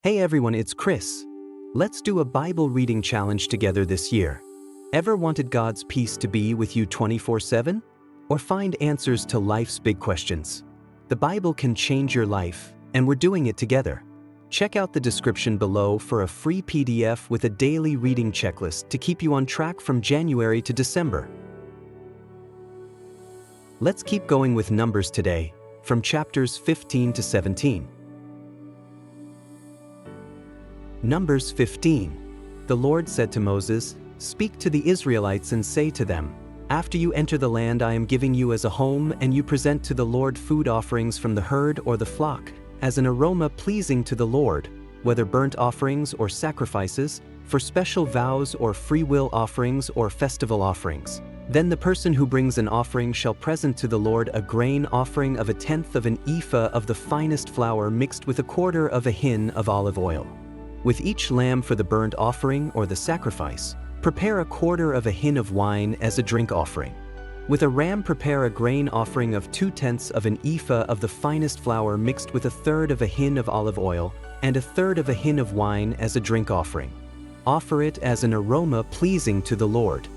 Hey everyone, it's Chris. Let's do a Bible reading challenge together this year. Ever wanted God's peace to be with you 24/7? Or find answers to life's big questions? The Bible can change your life, and we're doing it together. Check out the description below for a free PDF with a daily reading checklist to keep you on track from January to December. Let's keep going with Numbers today, from chapters 15 to 17. Numbers 15. The Lord said to Moses, "Speak to the Israelites and say to them, after you enter the land I am giving you as a home, and you present to the Lord food offerings from the herd or the flock, as an aroma pleasing to the Lord, whether burnt offerings or sacrifices, for special vows or free will offerings or festival offerings. Then the person who brings an offering shall present to the Lord a grain offering of 1/10 of an ephah of the finest flour mixed with 1/4 of a hin of olive oil. With each lamb for the burnt offering or the sacrifice, prepare 1/4 of a hin of wine as a drink offering. With a ram prepare a grain offering of 2/10 of an ephah of the finest flour mixed with 1/3 of a hin of olive oil, and 1/3 of a hin of wine as a drink offering. Offer it as an aroma pleasing to the Lord.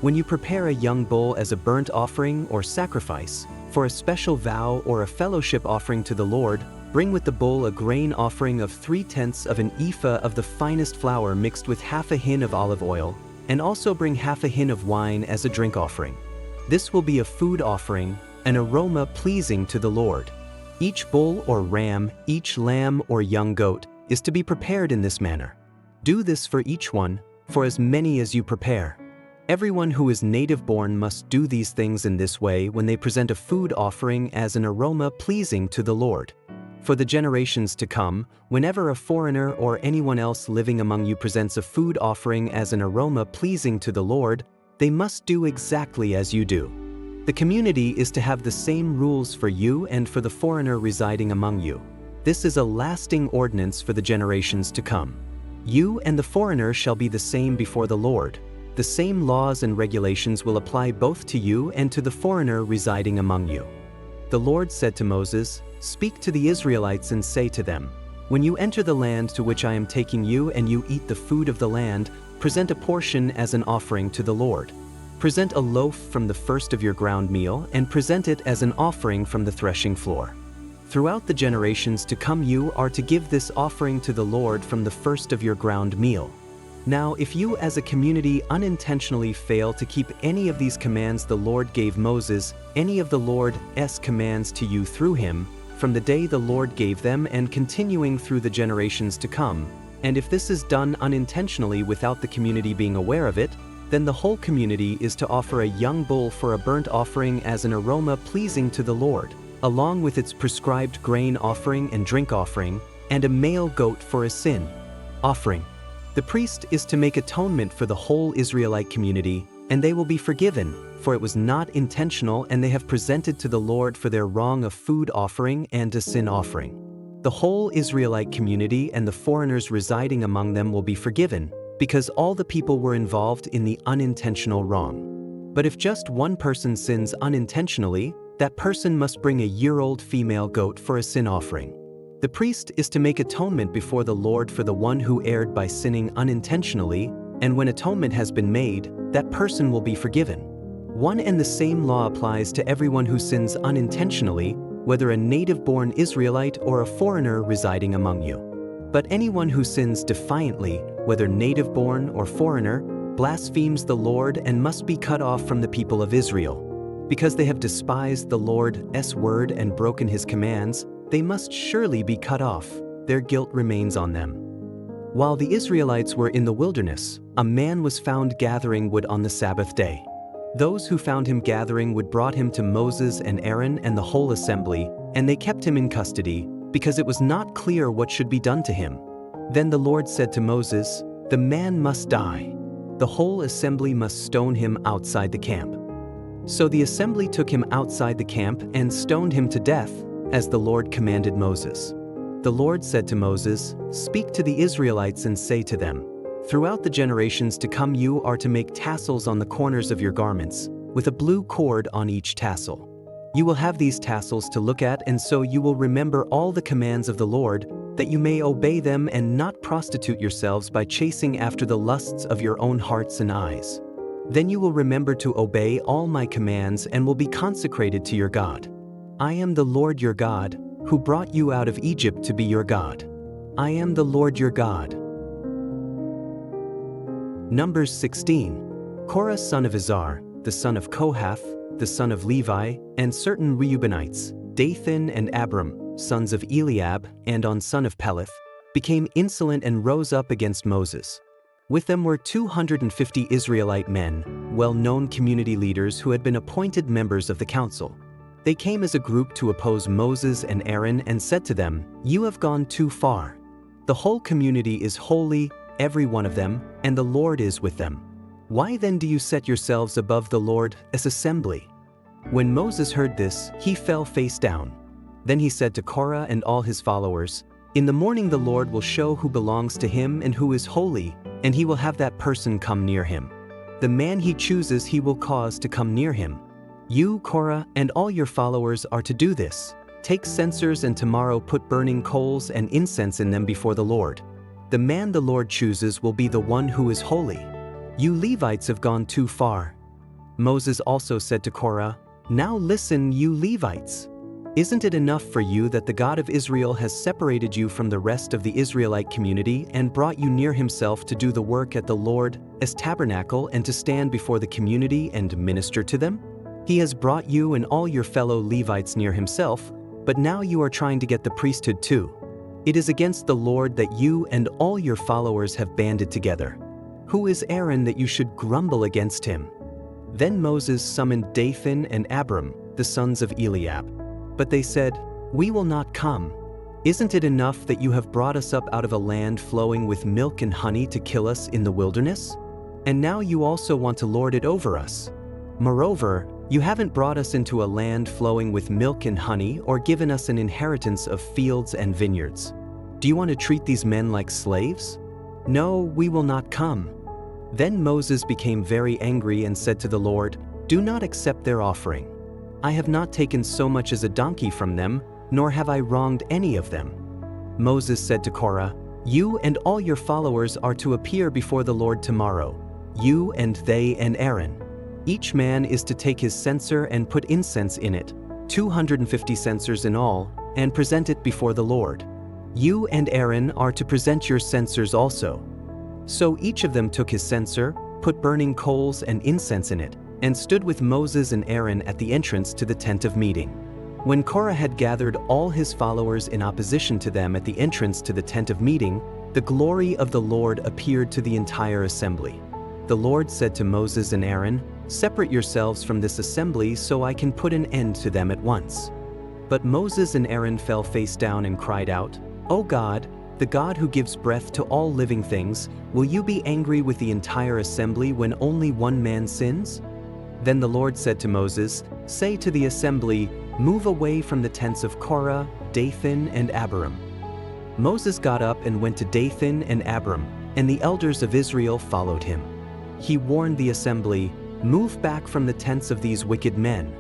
When you prepare a young bull as a burnt offering or sacrifice, for a special vow or a fellowship offering to the Lord, bring with the bull a grain offering of 3/10 of an ephah of the finest flour mixed with 1/2 a hin of olive oil, and also bring 1/2 a hin of wine as a drink offering. This will be a food offering, an aroma pleasing to the Lord. Each bull or ram, each lamb or young goat, is to be prepared in this manner. Do this for each one, for as many as you prepare. Everyone who is native-born must do these things in this way when they present a food offering as an aroma pleasing to the Lord. For the generations to come, whenever a foreigner or anyone else living among you presents a food offering as an aroma pleasing to the Lord, they must do exactly as you do. The community is to have the same rules for you and for the foreigner residing among you. This is a lasting ordinance for the generations to come. You and the foreigner shall be the same before the Lord. The same laws and regulations will apply both to you and to the foreigner residing among you. The Lord said to Moses, "Speak to the Israelites and say to them, when you enter the land to which I am taking you and you eat the food of the land, present a portion as an offering to the Lord. Present a loaf from the first of your ground meal and present it as an offering from the threshing floor. Throughout the generations to come you are to give this offering to the Lord from the first of your ground meal. Now, if you as a community unintentionally fail to keep any of these commands the Lord gave Moses, any of the Lord's commands to you through him, from the day the Lord gave them and continuing through the generations to come, and if this is done unintentionally without the community being aware of it, then the whole community is to offer a young bull for a burnt offering as an aroma pleasing to the Lord, along with its prescribed grain offering and drink offering, and a male goat for a sin offering. The priest is to make atonement for the whole Israelite community, and they will be forgiven, for it was not intentional and they have presented to the Lord for their wrong a food offering and a sin offering. The whole Israelite community and the foreigners residing among them will be forgiven, because all the people were involved in the unintentional wrong. But if just one person sins unintentionally, that person must bring a year-old female goat for a sin offering. The priest is to make atonement before the Lord for the one who erred by sinning unintentionally, and when atonement has been made, that person will be forgiven. One and the same law applies to everyone who sins unintentionally, whether a native-born Israelite or a foreigner residing among you. But anyone who sins defiantly, whether native-born or foreigner, blasphemes the Lord and must be cut off from the people of Israel. Because they have despised the Lord's word and broken his commands, they must surely be cut off. Their guilt remains on them. While the Israelites were in the wilderness, a man was found gathering wood on the Sabbath day. Those who found him gathering wood brought him to Moses and Aaron and the whole assembly, and they kept him in custody, because it was not clear what should be done to him. Then the Lord said to Moses, "The man must die. The whole assembly must stone him outside the camp." So the assembly took him outside the camp and stoned him to death, as the Lord commanded Moses. The Lord said to Moses, "Speak to the Israelites and say to them, throughout the generations to come you are to make tassels on the corners of your garments, with a blue cord on each tassel. You will have these tassels to look at, and so you will remember all the commands of the Lord, that you may obey them and not prostitute yourselves by chasing after the lusts of your own hearts and eyes. Then you will remember to obey all my commands and will be consecrated to your God. I am the Lord your God, who brought you out of Egypt to be your God. I am the Lord your God. Numbers 16. Korah son of Izhar, the son of Kohath, the son of Levi, and certain Reubenites, Dathan and Abiram, sons of Eliab, and On son of Peleth, became insolent and rose up against Moses. With them were 250 Israelite men, well-known community leaders who had been appointed members of the council. They came as a group to oppose Moses and Aaron and said to them, "You have gone too far. The whole community is holy, every one of them, and the Lord is with them. Why then do you set yourselves above the Lord as assembly?" When Moses heard this, he fell face down. Then he said to Korah and all his followers, "In the morning the Lord will show who belongs to him and who is holy, and he will have that person come near him. The man he chooses he will cause to come near him. You, Korah, and all your followers are to do this. Take censers and tomorrow put burning coals and incense in them before the Lord. The man the Lord chooses will be the one who is holy. You Levites have gone too far." Moses also said to Korah, "Now listen, you Levites. Isn't it enough for you that the God of Israel has separated you from the rest of the Israelite community and brought you near himself to do the work at the Lord as tabernacle and to stand before the community and minister to them? He has brought you and all your fellow Levites near himself, but now you are trying to get the priesthood too. It is against the Lord that you and all your followers have banded together. Who is Aaron that you should grumble against him?" Then Moses summoned Dathan and Abiram, the sons of Eliab. But they said, "We will not come. Isn't it enough that you have brought us up out of a land flowing with milk and honey to kill us in the wilderness? And now you also want to lord it over us. Moreover, you haven't brought us into a land flowing with milk and honey or given us an inheritance of fields and vineyards. Do you want to treat these men like slaves? No, we will not come." Then Moses became very angry and said to the Lord, "Do not accept their offering. I have not taken so much as a donkey from them, nor have I wronged any of them." Moses said to Korah, "You and all your followers are to appear before the Lord tomorrow, you and they and Aaron. Each man is to take his censer and put incense in it, 250 censers in all, and present it before the Lord. You and Aaron are to present your censers also." So each of them took his censer, put burning coals and incense in it, and stood with Moses and Aaron at the entrance to the tent of meeting. When Korah had gathered all his followers in opposition to them at the entrance to the tent of meeting, the glory of the Lord appeared to the entire assembly. The Lord said to Moses and Aaron, "Separate yourselves from this assembly so I can put an end to them at once." But Moses and Aaron fell face down and cried out, "O God, the God who gives breath to all living things, will you be angry with the entire assembly when only one man sins?" Then the Lord said to Moses, "Say to the assembly, move away from the tents of Korah, Dathan, and Abiram." Moses got up and went to Dathan and Abiram, and the elders of Israel followed him. He warned the assembly, "Move back from the tents of these wicked men.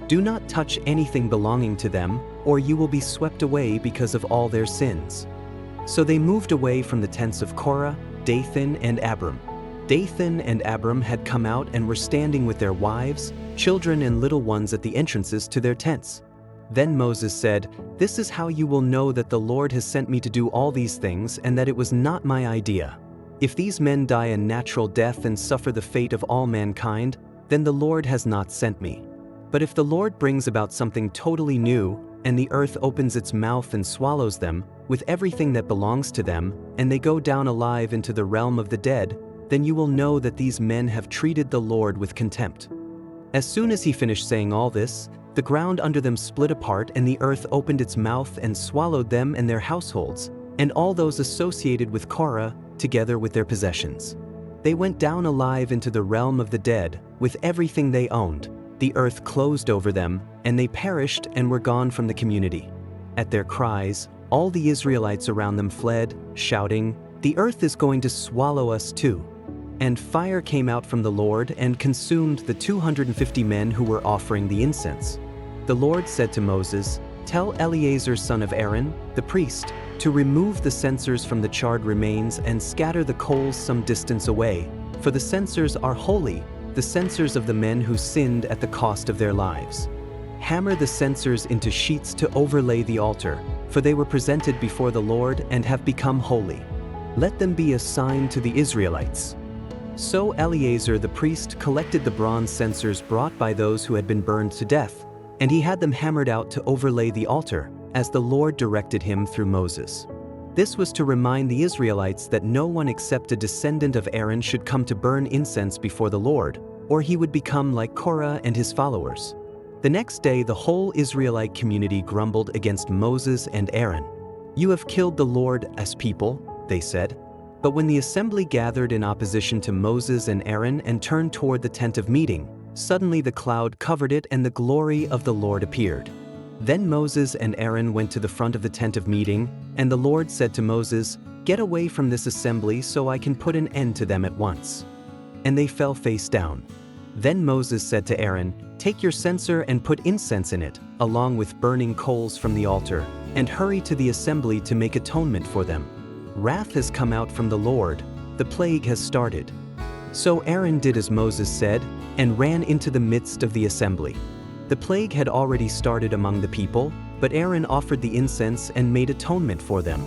Do not touch anything belonging to them, or you will be swept away because of all their sins." So they moved away from the tents of Korah, Dathan, and Abiram. Dathan and Abiram had come out and were standing with their wives, children, and little ones at the entrances to their tents. Then Moses said, "This is how you will know that the Lord has sent me to do all these things and that it was not my idea. If these men die a natural death and suffer the fate of all mankind, then the Lord has not sent me. But if the Lord brings about something totally new, and the earth opens its mouth and swallows them, with everything that belongs to them, and they go down alive into the realm of the dead, then you will know that these men have treated the Lord with contempt." As soon as he finished saying all this, the ground under them split apart and the earth opened its mouth and swallowed them and their households, and all those associated with Korah, together with their possessions. They went down alive into the realm of the dead, with everything they owned. The earth closed over them, and they perished and were gone from the community. At their cries, all the Israelites around them fled, shouting, "The earth is going to swallow us too." And fire came out from the Lord and consumed the 250 men who were offering the incense. The Lord said to Moses, Tell Eleazar son of Aaron, the priest, to remove the censers from the charred remains and scatter the coals some distance away, for the censers are holy, the censers of the men who sinned at the cost of their lives. Hammer the censers into sheets to overlay the altar, for they were presented before the Lord and have become holy. Let them be a sign to the Israelites. So Eleazar the priest collected the bronze censers brought by those who had been burned to death, and he had them hammered out to overlay the altar, as the Lord directed him through Moses. This was to remind the Israelites that no one except a descendant of Aaron should come to burn incense before the Lord, or he would become like Korah and his followers. The next day the whole Israelite community grumbled against Moses and Aaron. "You have killed the Lord as people," they said. But when the assembly gathered in opposition to Moses and Aaron and turned toward the tent of meeting, suddenly the cloud covered it and the glory of the Lord appeared. Then Moses and Aaron went to the front of the tent of meeting, and the Lord said to Moses, "Get away from this assembly so I can put an end to them at once." And they fell face down. Then Moses said to Aaron, "Take your censer and put incense in it, along with burning coals from the altar, and hurry to the assembly to make atonement for them. Wrath has come out from the Lord, the plague has started." So Aaron did as Moses said, and ran into the midst of the assembly. The plague had already started among the people, but Aaron offered the incense and made atonement for them.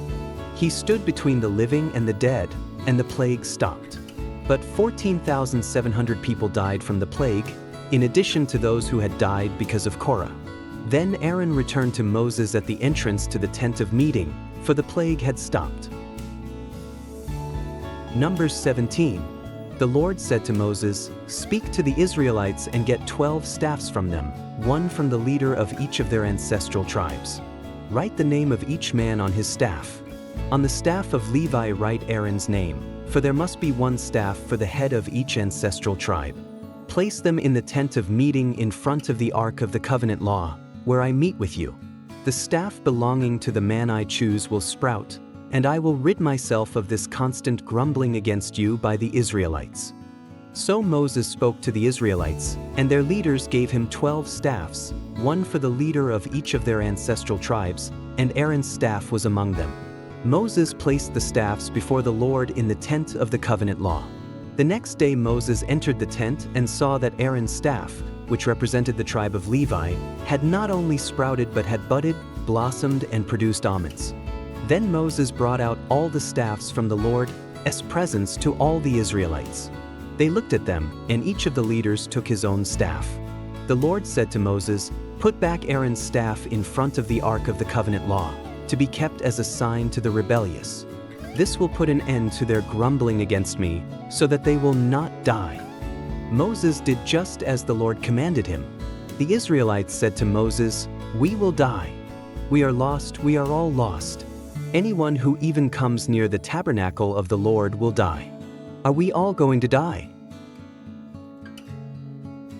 He stood between the living and the dead, and the plague stopped. But 14,700 people died from the plague, in addition to those who had died because of Korah. Then Aaron returned to Moses at the entrance to the tent of meeting, for the plague had stopped. Numbers 17. The Lord said to Moses, "Speak to the Israelites and get 12 staffs from them, one from the leader of each of their ancestral tribes. Write the name of each man on his staff. On the staff of Levi write Aaron's name, for there must be one staff for the head of each ancestral tribe. Place them in the tent of meeting in front of the ark of the covenant law, where I meet with you. The staff belonging to the man I choose will sprout, and I will rid myself of this constant grumbling against you by the Israelites." So Moses spoke to the Israelites, and their leaders gave him 12 staffs, one for the leader of each of their ancestral tribes, and Aaron's staff was among them. Moses placed the staffs before the Lord in the tent of the covenant law. The next day Moses entered the tent and saw that Aaron's staff, which represented the tribe of Levi, had not only sprouted but had budded, blossomed, and produced almonds. Then Moses brought out all the staffs from the Lord's presence to all the Israelites. They looked at them, and each of the leaders took his own staff. The Lord said to Moses, "Put back Aaron's staff in front of the ark of the covenant law, to be kept as a sign to the rebellious. This will put an end to their grumbling against me, so that they will not die." Moses did just as the Lord commanded him. The Israelites said to Moses, "We will die. We are lost, we are all lost. Anyone who even comes near the tabernacle of the Lord will die. Are we all going to die?"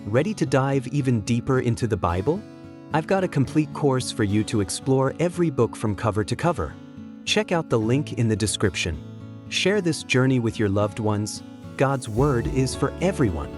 Ready to dive even deeper into the Bible? I've got a complete course for you to explore every book from cover to cover. Check out the link in the description. Share this journey with your loved ones. God's Word is for everyone.